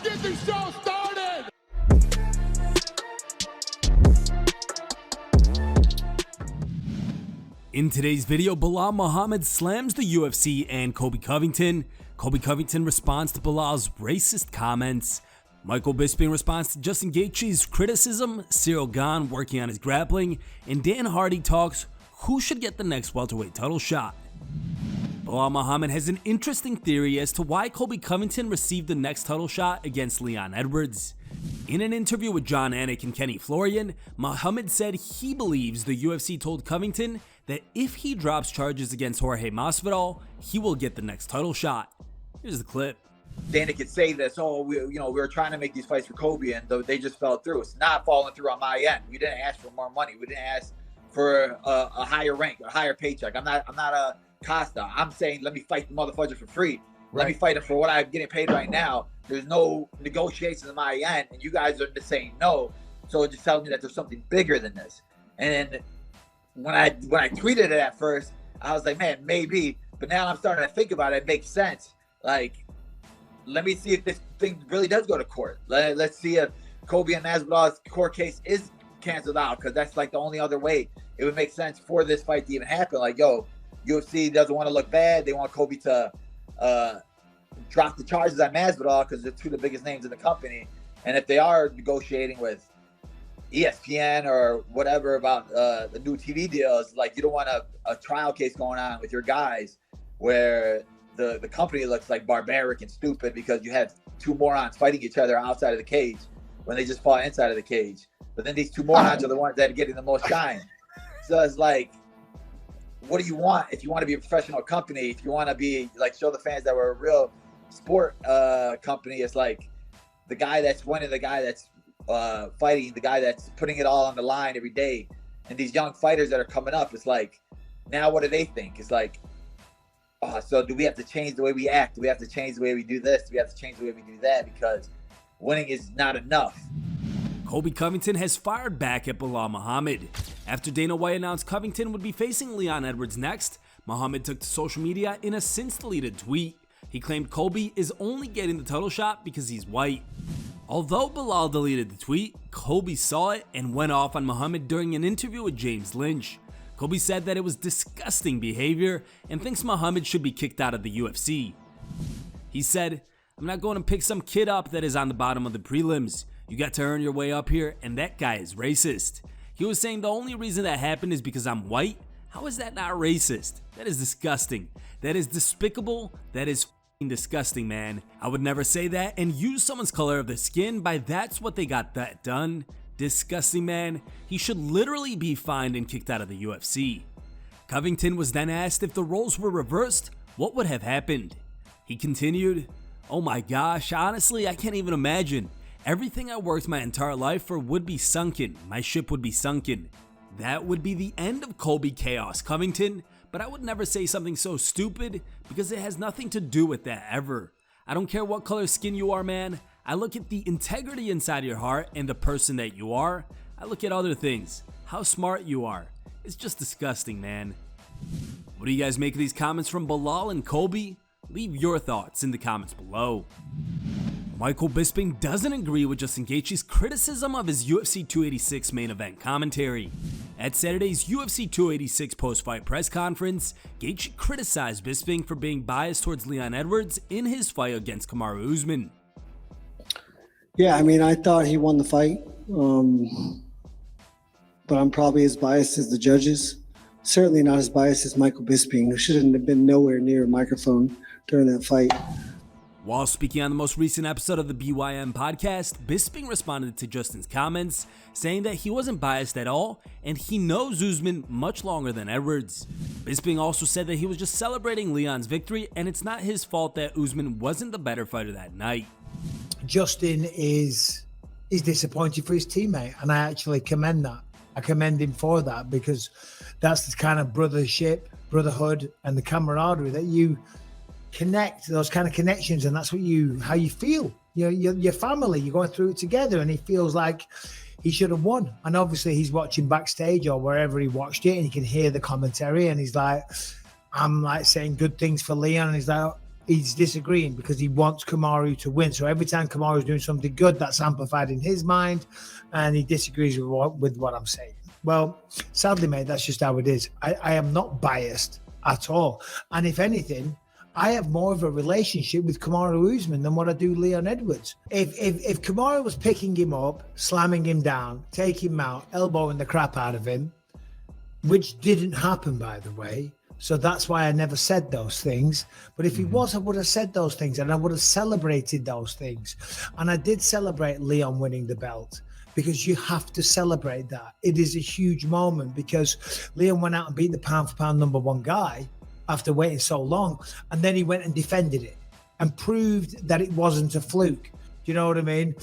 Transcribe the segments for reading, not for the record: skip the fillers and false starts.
get the show started! In today's video, Belal Muhammad slams the UFC and Colby Covington. Colby Covington responds to Belal's racist comments. Michael Bisping responds to Justin Gaethje's criticism. Ciryl Gane working on his grappling. And Dan Hardy talks who should get the next welterweight title shot. Belal Muhammad has an interesting theory as to why Colby Covington received the next title shot against Leon Edwards. In an interview with Jon Anik and Kenny Florian, Muhammad said he believes the UFC told Covington that if he drops charges against Jorge Masvidal, he will get the next title shot. Here's the clip. Dana could say this, we were trying to make these fights for Kobe and they just fell through. It's not falling through on my end. We didn't ask for more money. We didn't ask for a higher rank, a higher paycheck. I'm not a Costa. I'm saying let me fight the motherfucker for free. Let me fight him for what I'm getting paid right now. There's no negotiations on my end, and you guys are just saying no. So it just tells me that there's something bigger than this. And when I tweeted it at first, I was like, man, maybe. But now I'm starting to think about it. It makes sense. Like, let me see if this thing really does go to court. Let's see if Kobe and Masvidal's court case is canceled out, because that's like the only other way it would make sense for this fight to even happen. Like, yo, UFC doesn't want to look bad. They want Kobe to drop the charges on Masvidal because they're two of the biggest names in the company. And if they are negotiating with ESPN or whatever about the new TV deals, like, you don't want a trial case going on with your guys where the company looks like barbaric and stupid because you have two morons fighting each other outside of the cage when they just fought inside of the cage. But then these two morons are the ones that are getting the most shine. So it's like, what do you want? If you want to be a professional company, if you want to be like, show the fans that we're a real sport company, it's like the guy that's winning, the guy that's fighting, the guy that's putting it all on the line every day. And these young fighters that are coming up, it's like, now what do they think? It's like, so do we have to change the way we act? Do we have to change the way we do this? Do we have to change the way we do that? Because winning is not enough. Colby Covington has fired back at Belal Muhammad. After Dana White announced Covington would be facing Leon Edwards next, Muhammad took to social media in a since-deleted tweet. He claimed Colby is only getting the title shot because he's white. Although Belal deleted the tweet, Colby saw it and went off on Muhammad during an interview with James Lynch. Colby said that it was disgusting behavior and thinks Muhammad should be kicked out of the UFC. He said, "I'm not going to pick some kid up that is on the bottom of the prelims. You got to earn your way up here, and that guy is racist." He was saying the only reason that happened is because I'm white. How is that not racist? That is disgusting. That is despicable. That is f***ing disgusting, man. I would never say that and use someone's color of the skin by that's what they got that done. Disgusting, man. He should literally be fined and kicked out of the UFC. Covington was then asked if the roles were reversed, what would have happened? He continued, "Oh my gosh, honestly, I can't even imagine. Everything I worked my entire life for would be sunken. My ship would be sunken. That would be the end of Colby Chaos Covington, but I would never say something so stupid because it has nothing to do with that ever. I don't care what color skin you are, man. I look at the integrity inside your heart and the person that you are. I look at other things, how smart you are. It's just disgusting, man." What do you guys make of these comments from Belal and Colby? Leave your thoughts in the comments below. Michael Bisping doesn't agree with Justin Gaethje's criticism of his UFC 286 main event commentary. At Saturday's UFC 286 post-fight press conference, Gaethje criticized Bisping for being biased towards Leon Edwards in his fight against Kamaru Usman. Yeah, I mean, I thought he won the fight, but I'm probably as biased as the judges. Certainly not as biased as Michael Bisping, who shouldn't have been nowhere near a microphone during that fight. While speaking on the most recent episode of the BYM podcast, Bisping responded to Justin's comments, saying that he wasn't biased at all and he knows Usman much longer than Edwards. Bisping also said that he was just celebrating Leon's victory and it's not his fault that Usman wasn't the better fighter that night. Justin is disappointed for his teammate, and I actually commend that. I commend him for that, because that's the kind of brotherhood, and the camaraderie that you connect, those kind of connections, and that's how you feel. Your family, you're going through it together, and he feels like he should have won. And obviously he's watching backstage or wherever he watched it, and he can hear the commentary, and he's like, I'm like saying good things for Leon, and he's like, He's disagreeing because he wants Kamaru to win. So every time Kamaru's doing something good, that's amplified in his mind, and he disagrees with what I'm saying. Well, sadly, mate, that's just how it is. I am not biased at all. And if anything, I have more of a relationship with Kamaru Usman than what I do Leon Edwards. If Kamaru was picking him up, slamming him down, taking him out, elbowing the crap out of him, which didn't happen, by the way, so that's why I never said those things. But if he was, I would have said those things, and I would have celebrated those things. And I did celebrate Leon winning the belt, because you have to celebrate that. It is a huge moment, because Leon went out and beat the pound-for-pound #1 guy after waiting so long, and then he went and defended it and proved that it wasn't a fluke. Do you know what I mean?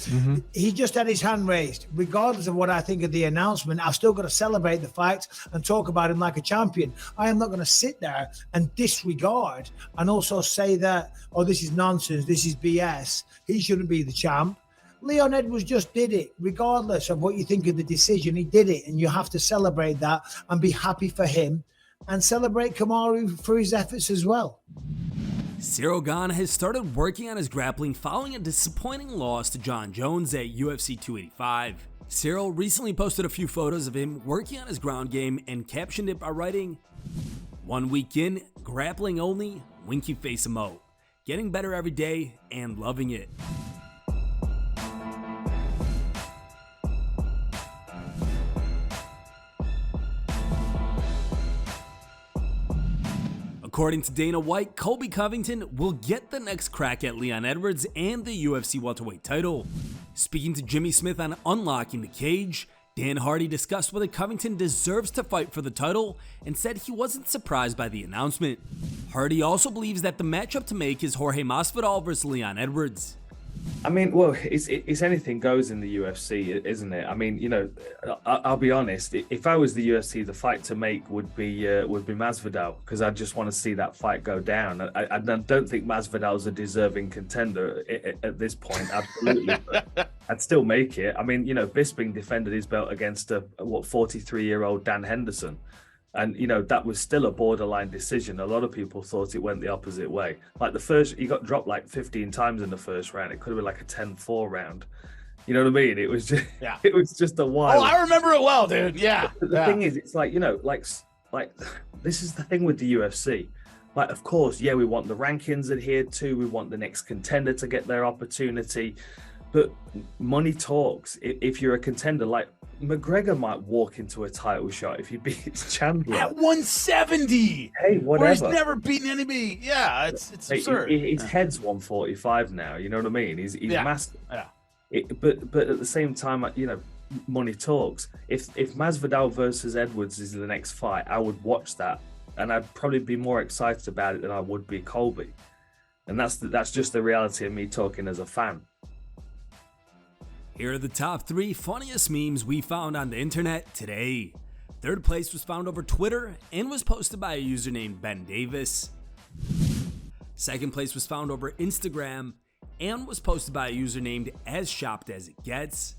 He just had his hand raised. Regardless of what I think of the announcement, I've still got to celebrate the fact and talk about him like a champion. I am not going to sit there and disregard and also say that, oh, this is nonsense, this is BS, he shouldn't be the champ. Leon Edwards just did it. Regardless of what you think of the decision, he did it, and you have to celebrate that and be happy for him and celebrate Kamaru for his efforts as well. Ciryl Gane has started working on his grappling following a disappointing loss to Jon Jones at UFC 285. Ciryl recently posted a few photos of him working on his ground game and captioned it by writing, "1 week in, grappling only, winky face emote. Getting better every day and loving it." According to Dana White, Colby Covington will get the next crack at Leon Edwards and the UFC welterweight title. Speaking to Jimmy Smith on Unlocking the Cage, Dan Hardy discussed whether Covington deserves to fight for the title and said he wasn't surprised by the announcement. Hardy also believes that the matchup to make is Jorge Masvidal versus Leon Edwards. I mean, well, it's anything goes in the UFC, isn't it? I mean, you know, I'll be honest. If I was the UFC, the fight to make would be Masvidal, because I just want to see that fight go down. I don't think Masvidal's a deserving contender at this point. Absolutely, but I'd still make it. I mean, you know, Bisping defended his belt against a 43-year-old Dan Henderson. And, you know, that was still a borderline decision. A lot of people thought it went the opposite way. Like he got dropped like 15 times in the first round. It could have been like a 10-4 round. You know what I mean? It was just, It was just a wild. Oh, I remember it well, dude. Yeah. The thing is, it's like, you know, like this is the thing with the UFC. Like, of course, yeah, we want the rankings adhered to. We want the next contender to get their opportunity. But money talks. If you're a contender, like, McGregor might walk into a title shot if he beats Chandler at 170. Hey, whatever. Where he's never beaten anybody. Yeah, it's absurd. His head's 145 now. You know what I mean? He's massive. Yeah. But at the same time, you know, money talks. If Masvidal versus Edwards is the next fight, I would watch that, and I'd probably be more excited about it than I would be Colby. And that's just the reality of me talking as a fan. Here are the top 3 funniest memes we found on the internet today. Third place was found over Twitter and was posted by a user named Ben Davis. Second place was found over Instagram and was posted by a user named As Shopped As It Gets.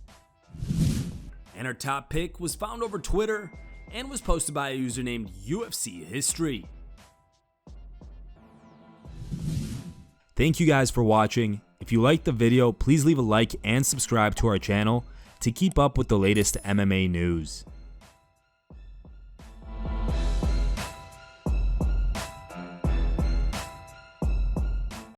And our top pick was found over Twitter and was posted by a user named UFC History. Thank you guys for watching. If you liked the video, please leave a like and subscribe to our channel to keep up with the latest MMA news.